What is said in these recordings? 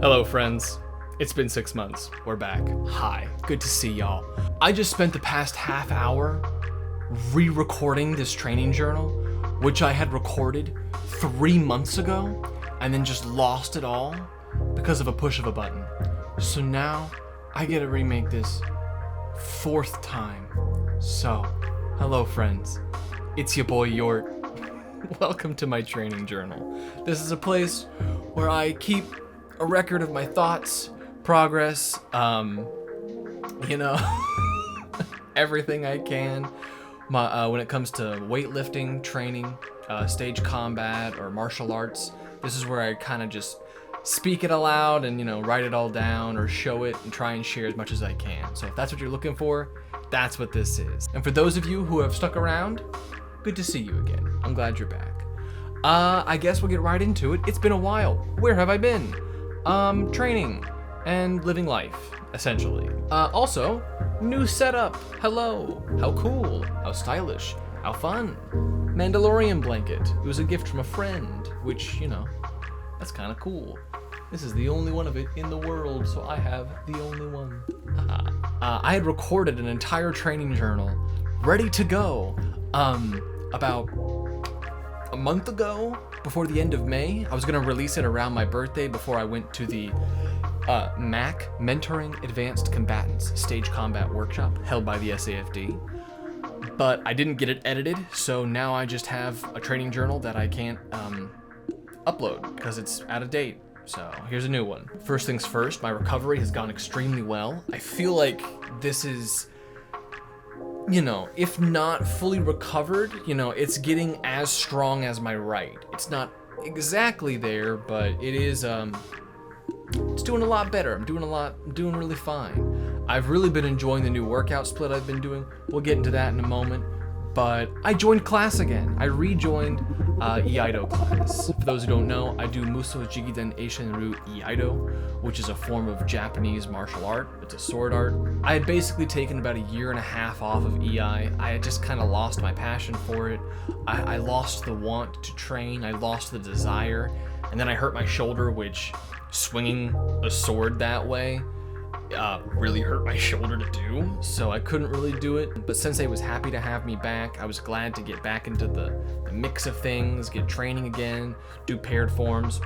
Hello, friends. It's been 6 months. We're back. Hi. Good to see y'all. I just spent the past half hour re-recording this training journal, which I had recorded 3 months ago, and then just lost it all because of a push of a button. So now I get to remake this 4th time. So, hello, friends. It's your boy Yort. Welcome to my training journal. This is a place where I keep a record of my thoughts, progress, everything I can. When it comes to weightlifting, training, stage combat, or martial arts, this is where I kind of just speak it aloud and, write it all down or show it and try and share as much as I can. So if that's what you're looking for, that's what this is. And for those of you who have stuck around, good to see you again. I'm glad you're back. I guess we'll get right into it. It's been a while. Where have I been? Training and living life, essentially. Also, new setup. Hello. How cool. How stylish. How fun. Mandalorian blanket. It was a gift from a friend, which, that's kind of cool. This is the only one of it in the world, so I have the only one. I had recorded an entire training journal ready to go about a month ago, before the end of May. I was going to release it around my birthday before I went to the MAC, Mentoring Advanced Combatants Stage Combat Workshop, held by the SAFD. But I didn't get it edited, so now I just have a training journal that I can't upload because it's out of date. So here's a new one. First things first, my recovery has gone extremely well. I feel like this is, if not fully recovered, it's getting as strong as my right. It's not exactly there, but it is, it's doing a lot better. I'm doing really fine. I've really been enjoying the new workout split I've been doing. We'll get into that in a moment. But I joined class again. I rejoined Iaido class. For those who don't know, I do Muso, Jikiden, Eishin, Iaido, which is a form of Japanese martial art. It's a sword art. I had basically taken about a year and a half off of EI. I had just kind of lost my passion for it. I lost the want to train. I lost the desire. And then I hurt my shoulder, which swinging a sword that way really hurt my shoulder to do, so I couldn't really do it. But Sensei was happy to have me back. I was glad to get back into the mix of things, get training again, do paired forms.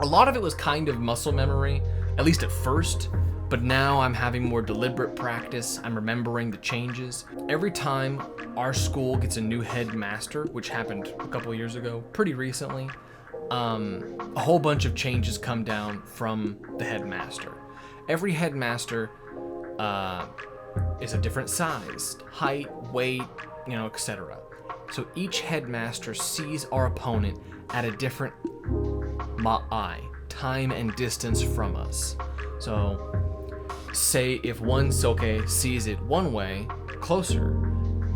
A lot of it was kind of muscle memory, at least at first, but now I'm having more deliberate practice. I'm remembering the changes. Every time our school gets a new headmaster, which happened a couple of years ago, pretty recently, a whole bunch of changes come down from the headmaster. Every headmaster is a different size, height, weight, etc. So each headmaster sees our opponent at a different time and distance from us. So say if one Soke sees it one way, closer,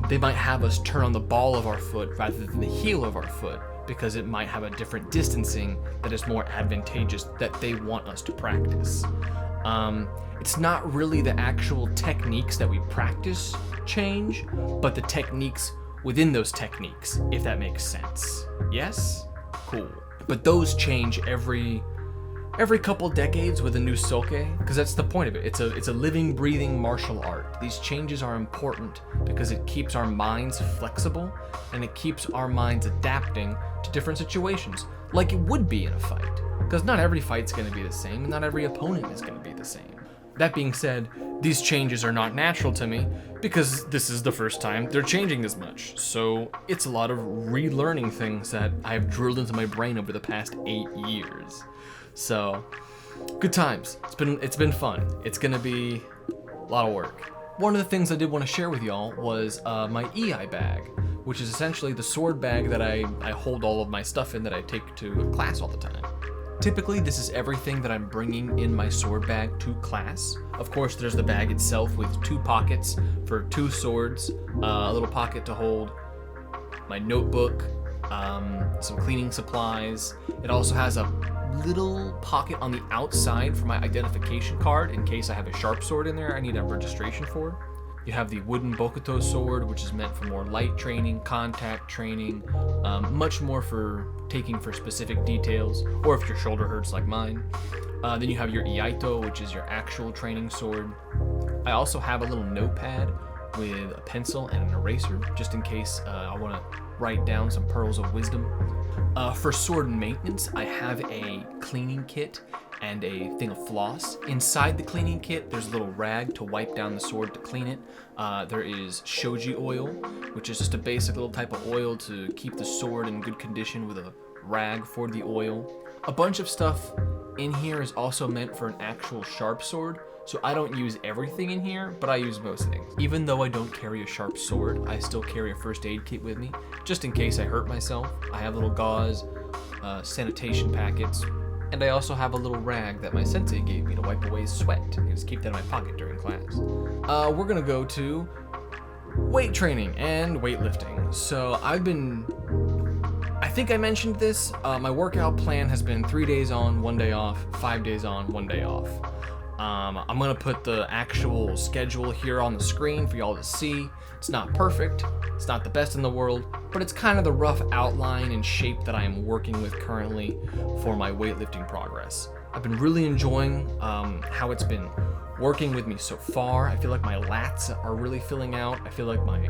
they might have us turn on the ball of our foot rather than the heel of our foot, because it might have a different distancing that is more advantageous that they want us to practice. It's not really the actual techniques that we practice change, but the techniques within those techniques, if that makes sense. Yes? Cool. But those change every couple decades with a new soke, because that's the point of it. It's a living, breathing martial art. These changes are important because it keeps our minds flexible and it keeps our minds adapting to different situations, like it would be in a fight. Because not every fight's going to be the same, and not every opponent is going to be the same. That being said, these changes are not natural to me, because this is the first time they're changing this much. So it's a lot of relearning things that I've drilled into my brain over the past 8 years. So, good times. It's been fun. It's going to be a lot of work. One of the things I did want to share with y'all was my EI bag, which is essentially the sword bag that I hold all of my stuff in that I take to class all the time. Typically, this is everything that I'm bringing in my sword bag to class. Of course, there's the bag itself with 2 pockets for 2 swords, a little pocket to hold my notebook, some cleaning supplies. It also has a little pocket on the outside for my identification card in case I have a sharp sword in there I need a registration for. You have the wooden bokuto sword, which is meant for more light training, contact training, much more for taking for specific details, or if your shoulder hurts like mine. Then you have your Iaido, which is your actual training sword. I also have a little notepad with a pencil and an eraser, just in case I want to write down some pearls of wisdom. For sword maintenance, I have a cleaning kit and a thing of floss. Inside the cleaning kit, there's a little rag to wipe down the sword to clean it. There is shoji oil, which is just a basic little type of oil to keep the sword in good condition with a rag for the oil. A bunch of stuff in here is also meant for an actual sharp sword, so I don't use everything in here, but I use most things. Even though I don't carry a sharp sword, I still carry a first aid kit with me, just in case I hurt myself. I have little gauze, sanitation packets, and I also have a little rag that my sensei gave me to wipe away sweat. I just keep that in my pocket during class. We're gonna go to weight training and weightlifting. So I think I mentioned this, my workout plan has been 3 days on, 1 day off, 5 days on, 1 day off. I'm gonna put the actual schedule here on the screen for y'all to see. It's not perfect, it's not the best in the world, but it's kind of the rough outline and shape that I am working with currently for my weightlifting progress. I've been really enjoying how it's been working with me so far. I feel like my lats are really filling out. I feel like my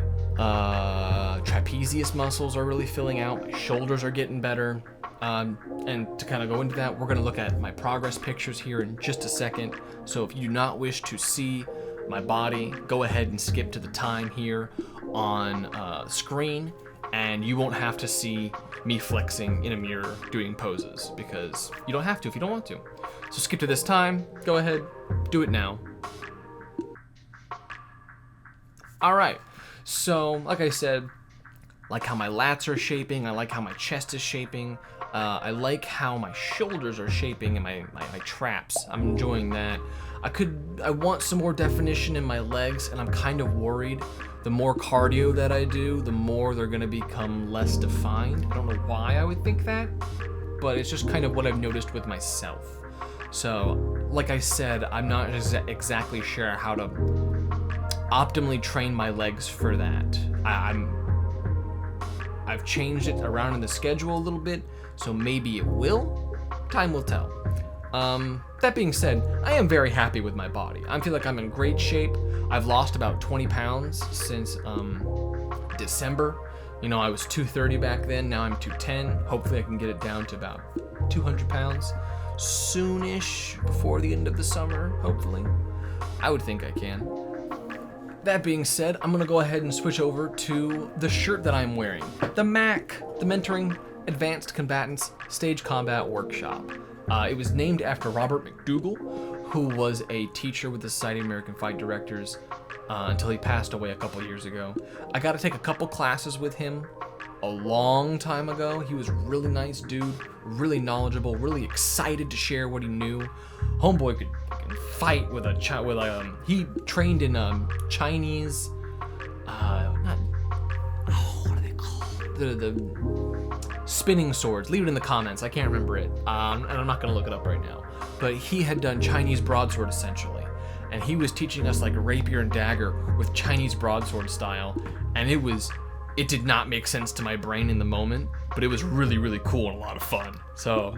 trapezius muscles are really filling out. My shoulders are getting better. And to kind of go into that, we're going to look at my progress pictures here in just a second. So if you do not wish to see my body, go ahead and skip to the time here on screen, and you won't have to see me flexing in a mirror doing poses, because you don't have to if you don't want to. So skip to this time, go ahead, do it now. Alright, so like I said, like how my lats are shaping, I like how my chest is shaping, I like how my shoulders are shaping and my traps. I'm enjoying that. I want some more definition in my legs, and I'm kind of worried. The more cardio that I do, the more they're gonna become less defined. I don't know why I would think that, but it's just kind of what I've noticed with myself. So, like I said, I'm not exactly sure how to optimally train my legs for that. I've changed it around in the schedule a little bit, so maybe it will. Time will tell. That being said, I am very happy with my body. I feel like I'm in great shape. I've lost about 20 pounds since December. You know, I was 230 back then, now I'm 210. Hopefully I can get it down to about 200 pounds soonish, before the end of the summer, hopefully. I would think I can. That being said, I'm gonna go ahead and switch over to the shirt that I'm wearing. The MAC, the Mentoring Advanced Combatants Stage Combat Workshop. It was named after Robert McDougall, who was a teacher with the Society of American Fight Directors until he passed away a couple years ago. I got to take a couple classes with him a long time ago. He was a really nice dude, really knowledgeable, really excited to share what he knew. Homeboy could fight with he trained in Chinese, what are they called? The spinning swords. Leave it in the comments. I can't remember it, and I'm not gonna look it up right now. But he had done Chinese broadsword essentially, and he was teaching us like rapier and dagger with Chinese broadsword style, and it did not make sense to my brain in the moment, but it was really, really cool and a lot of fun. So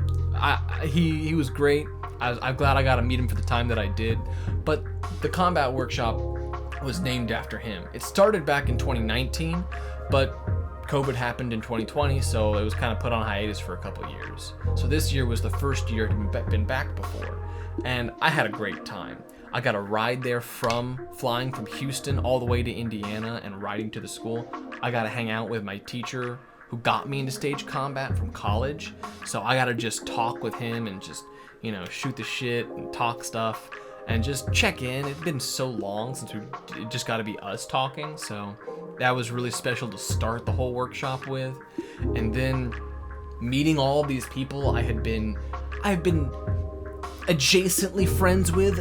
he was great. I'm glad I got to meet him for the time that I did. But the combat workshop was named after him. It started back in 2019, but COVID happened in 2020, so it was kind of put on hiatus for a couple years. So this year was the first year it had been back before, and I had a great time. I got a ride there flying from Houston all the way to Indiana and riding to the school. I got to hang out with my teacher who got me into stage combat from college. So I got to just talk with him and just, shoot the shit and talk stuff and just check in. It's been so long since it just got to be us talking. So that was really special to start the whole workshop with. And then meeting all these people I've been adjacently friends with,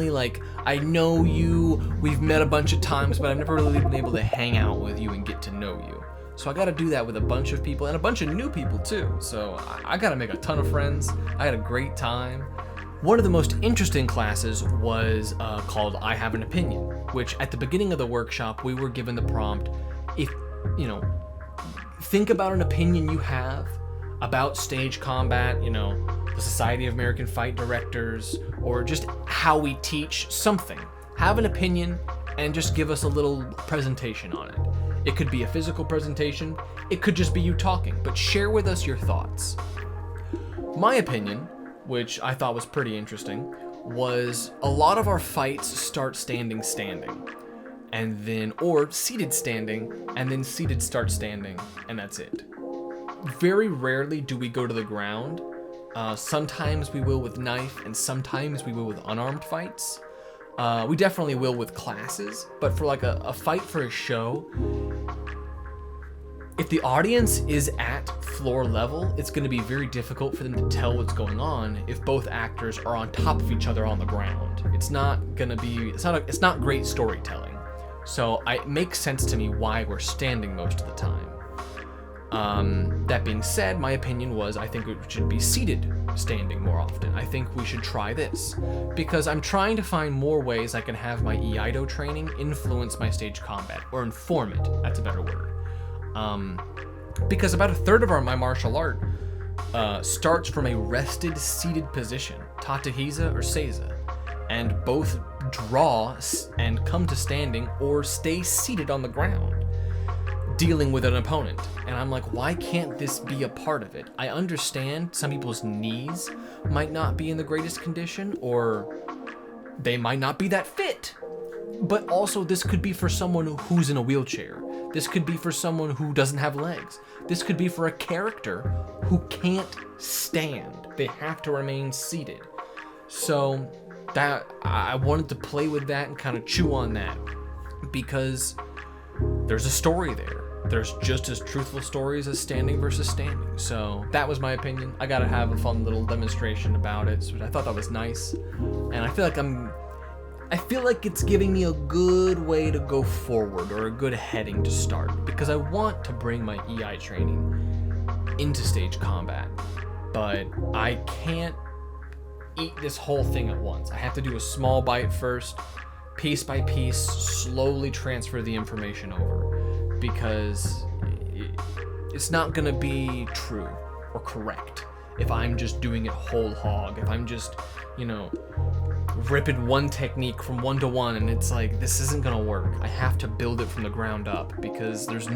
like, I know you, we've met a bunch of times, but I've never really been able to hang out with you and get to know you. So I gotta do that with a bunch of people, and a bunch of new people too. So I gotta make a ton of friends. I had a great time. One of the most interesting classes was called I Have an Opinion. which at the beginning of the workshop, we were given the prompt, if, think about an opinion you have about stage combat, the Society of American Fight Directors, or just how we teach something. Have an opinion and just give us a little presentation on it. It could be a physical presentation, it could just be you talking, but share with us your thoughts. My opinion, which I thought was pretty interesting, was a lot of our fights start standing, and then, or seated standing, and then seated start standing, and that's it. Very rarely do we go to the ground. Sometimes we will with knife, and sometimes we will with unarmed fights. We definitely will with classes, but for like a fight for a show, if the audience is at floor level, it's going to be very difficult for them to tell what's going on if both actors are on top of each other on the ground. It's not not great storytelling. So it makes sense to me why we're standing most of the time. That being said, my opinion was I think it should be seated standing more often. I think we should try this because I'm trying to find more ways I can have my Iaido training influence my stage combat, or inform it, that's a better word. Because about a third of my martial art starts from a rested seated position, Tatahiza or Seiza, and both draw and come to standing or stay seated on the ground, dealing with an opponent. And I'm like, why can't this be a part of it? I understand some people's knees might not be in the greatest condition, or they might not be that fit, but also this could be for someone who's in a wheelchair. This could be for someone who doesn't have legs. This could be for a character who can't stand. They have to remain seated. So that I wanted to play with that and kind of chew on that, because there's a story there. There's just as truthful stories as standing versus standing. So that was my opinion. I gotta have a fun little demonstration about it, so I thought that was nice. And I feel like it's giving me a good way to go forward, or a good heading to start, because I want to bring my EI training into stage combat, but I can't eat this whole thing at once. I have to do a small bite first, piece by piece, slowly transfer the information over, because it's not gonna be true or correct if I'm just doing it whole hog, if I'm just, ripping one technique from 1-to-1, and it's like, this isn't gonna work. I have to build it from the ground up, because there's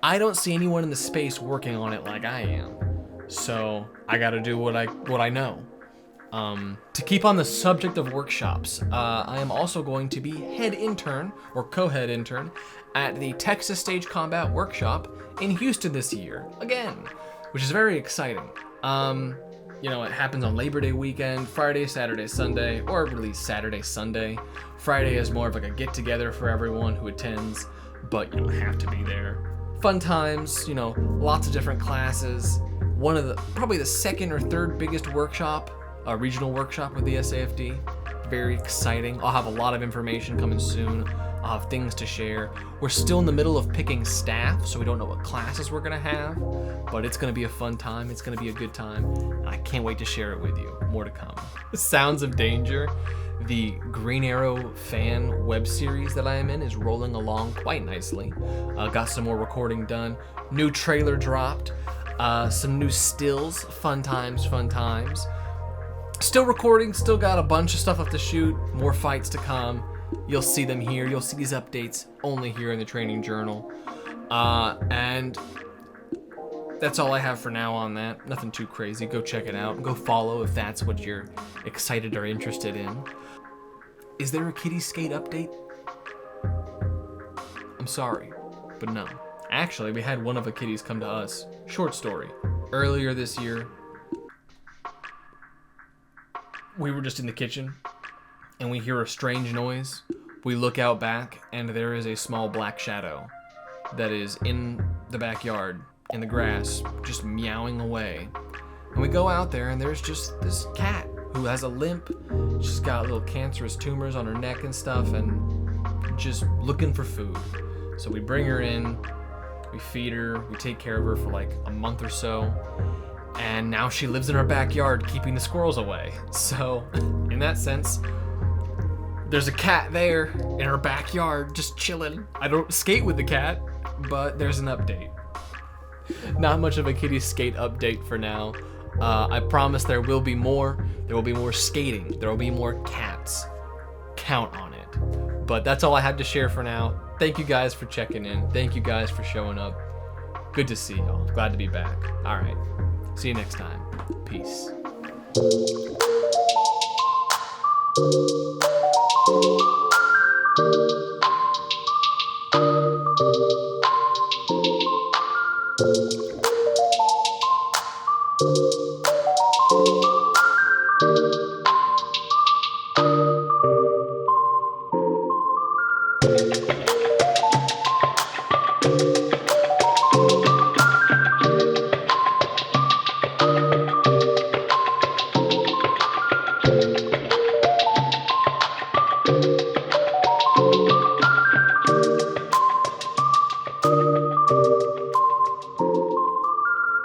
I don't see anyone in the space working on it like I am. So I gotta do what I know. To keep on the subject of workshops, I am also going to be head intern, or co-head intern, at the Texas Stage Combat Workshop in Houston this year, again, which is very exciting. It happens on Labor Day weekend, Friday, Saturday, Sunday, or really Saturday, Sunday. Friday is more of like a get-together for everyone who attends, but you don't have to be there. Fun times, lots of different classes. Probably the second or third biggest workshop, regional workshop with the SAFD. Very exciting. I'll have a lot of information coming soon. I'll have things to share. We're still in the middle of picking staff, so we don't know what classes we're gonna have, but it's gonna be a fun time. It's gonna be a good time, and I can't wait to share it with you. More to come. Sounds of Danger, the Green Arrow fan web series that I am in, is rolling along quite nicely. Got some more recording done. New trailer dropped. Some new stills. Fun times. Still recording, still got a bunch of stuff left to shoot. More fights to come. You'll see them here. You'll see these updates only here in the Training Journal. And that's all I have for now on that. Nothing too crazy. Go check it out. Go follow if that's what you're excited or interested in. Is there a kiddie skate update? I'm sorry, but no. Actually, we had one of the kiddies come to us. Short story. Earlier this year, we were just in the kitchen, and we hear a strange noise. We look out back, and there is a small black shadow that is in the backyard, in the grass, just meowing away. And we go out there, and there's just this cat who has a limp. She's got little cancerous tumors on her neck and stuff, and just looking for food. So we bring her in, we feed her, we take care of her for like a month or so, and now she lives in our backyard keeping the squirrels away. So in that sense, There's a cat there in our backyard just chilling. I don't skate with the cat, but there's an update. Not much of a kitty skate update for now. I promise there will be more. There will be more skating. There will be more cats. Count on it. But that's all I had to share for now. Thank you guys for checking in. Thank you guys for showing up. Good to see y'all. Glad to be back. All right. See you next time. Peace.